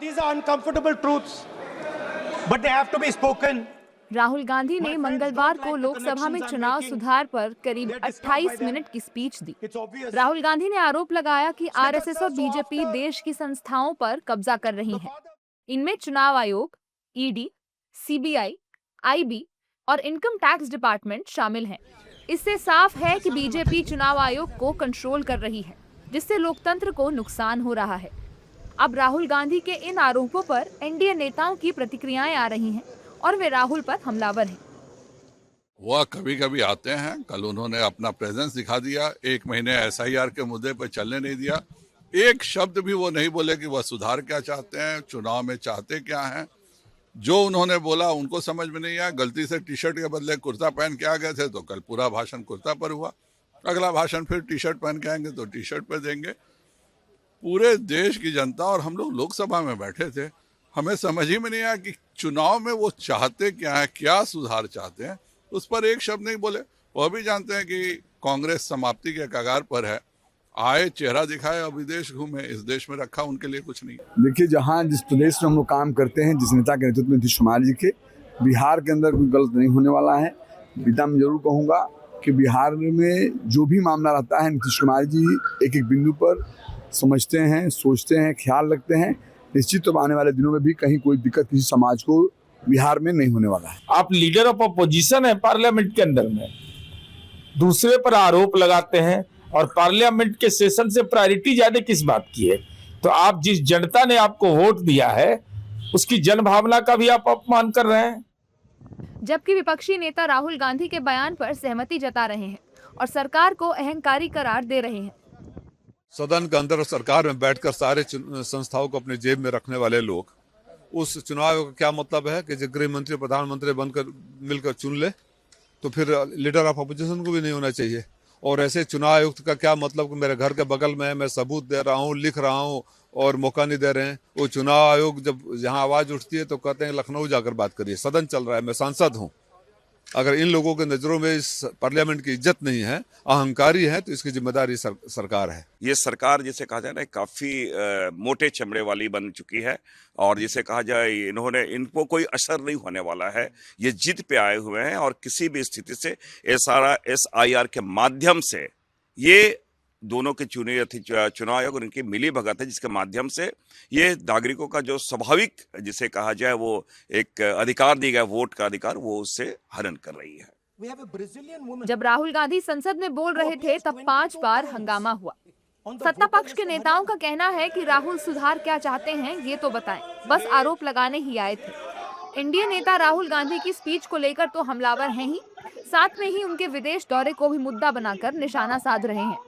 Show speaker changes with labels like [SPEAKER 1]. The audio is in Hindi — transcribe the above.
[SPEAKER 1] These are uncomfortable truths, but they have to be spoken.
[SPEAKER 2] Rahul Gandhi ने मंगलवार को लोकसभा में चुनाव सुधार पर करीब 28 मिनट की स्पीच दी। राहुल गांधी ने आरोप लगाया कि आरएसएस और बीजेपी देश की संस्थाओं पर कब्जा कर रही हैं। इनमें चुनाव आयोग, ईडी, सीबीआई, आईबी और इनकम टैक्स डिपार्टमेंट शामिल हैं। इससे साफ है कि बीजेपी चुनाव आयोग को कंट्रोल कर रही है, जिससे लोकतंत्र को नुकसान हो रहा है। अब राहुल गांधी के इन आरोपों पर एनडीए नेताओं की प्रतिक्रियाएं आ रही हैं और वे राहुल पर हमलावर हैं।
[SPEAKER 3] वह कभी कभी आते हैं, कल उन्होंने अपना प्रेजेंस दिखा दिया, 1 महीने एसआईआर के मुद्दे पर चलने नहीं दिया, एक शब्द भी वो नहीं बोले कि वह सुधार क्या चाहते हैं, चुनाव में चाहते क्या हैं। जो उन्होंने बोला उनको समझ में नहीं आया। गलती से टी शर्ट के बदले कुर्ता पहन के आ गए थे तो कल पूरा भाषण कुर्ता पर हुआ, अगला भाषण फिर टी शर्ट पहन के आएंगे तो टी शर्ट पर देंगे। पूरे देश की जनता और हम लोग लोकसभा में बैठे थे, हमें समझ ही में नहीं आया कि चुनाव में वो चाहते क्या है, क्या सुधार चाहते हैं, उस पर एक शब्द नहीं बोले। वह भी जानते हैं कि कांग्रेस समाप्ति के कगार पर है, आए चेहरा दिखाए और विदेश घूमे, इस देश में रखा उनके लिए कुछ नहीं।
[SPEAKER 4] देखिए, जहां जिस प्रदेश में हम लोग काम करते हैं, जिस नेता के नेतृत्व में नीतीश कुमार जी के, बिहार के अंदर कोई गलत नहीं होने वाला है। विदा में जरूर कहूँगा कि बिहार में जो भी मामला रहता है, नीतीश कुमार जी एक एक बिंदु पर समझते हैं, सोचते हैं, ख्याल रखते हैं। निश्चित तो आने वाले दिनों में भी कहीं कोई दिक्कत किसी समाज को बिहार में नहीं होने वाला है।
[SPEAKER 5] आप लीडर ऑफ अपोजिशन है पार्लियामेंट के अंदर में, दूसरे पर आरोप लगाते हैं और पार्लियामेंट के सेशन से प्रायोरिटी ज्यादा किस बात की है? तो आप जिस जनता ने आपको वोट दिया है उसकी जनभावना का भी आप अपमान कर रहे हैं।
[SPEAKER 2] जबकि विपक्षी नेता राहुल गांधी के बयान पर सहमति जता रहे हैं और सरकार को अहंकारी करार दे रहे हैं।
[SPEAKER 3] सदन के अंदर सरकार में बैठकर सारे संस्थाओं को अपने जेब में रखने वाले लोग, उस चुनाव का क्या मतलब है कि जो गृह मंत्री प्रधानमंत्री बनकर मिलकर चुन ले, तो फिर लीडर ऑफ अपोजिशन को भी नहीं होना चाहिए। और ऐसे चुनाव आयुक्त का क्या मतलब कि मेरे घर के बगल में है, मैं सबूत दे रहा हूँ, लिख रहा हूँ और मौका नहीं दे रहे हैं। वो चुनाव आयोग जब जहाँ आवाज उठती है तो कहते हैं लखनऊ जाकर बात करिए, सदन चल रहा है, मैं सांसद हूँ। अगर इन लोगों के नजरों में इस पार्लियामेंट की इज्जत नहीं है, अहंकारी है, तो इसकी जिम्मेदारी सरकार है।
[SPEAKER 6] ये सरकार जिसे कहा जाए ना काफी मोटे चमड़े वाली बन चुकी है और जिसे कहा जाए इनको कोई असर नहीं होने वाला है। ये जिद पे आए हुए हैं और किसी भी स्थिति से एसआईआर के माध्यम से ये दोनों के चुने चुनाव आयोग और इनकी मिली भगत है, जिसके माध्यम से ये नागरिकों का जो स्वाभाविक जिसे कहा जाए वो एक अधिकार दिया गया वोट का अधिकार, वो उससे हनन कर रही है।
[SPEAKER 2] जब राहुल गांधी संसद में बोल रहे थे तब 5 बार हंगामा हुआ। सत्ता पक्ष के नेताओं का कहना है कि राहुल सुधार क्या चाहते हैं ये तो बताएं, बस आरोप लगाने ही आए थे। एनडीए नेता राहुल गांधी की स्पीच को लेकर तो हमलावर हैं ही, साथ में ही उनके विदेश दौरे को भी मुद्दा बनाकर निशाना साध रहे हैं।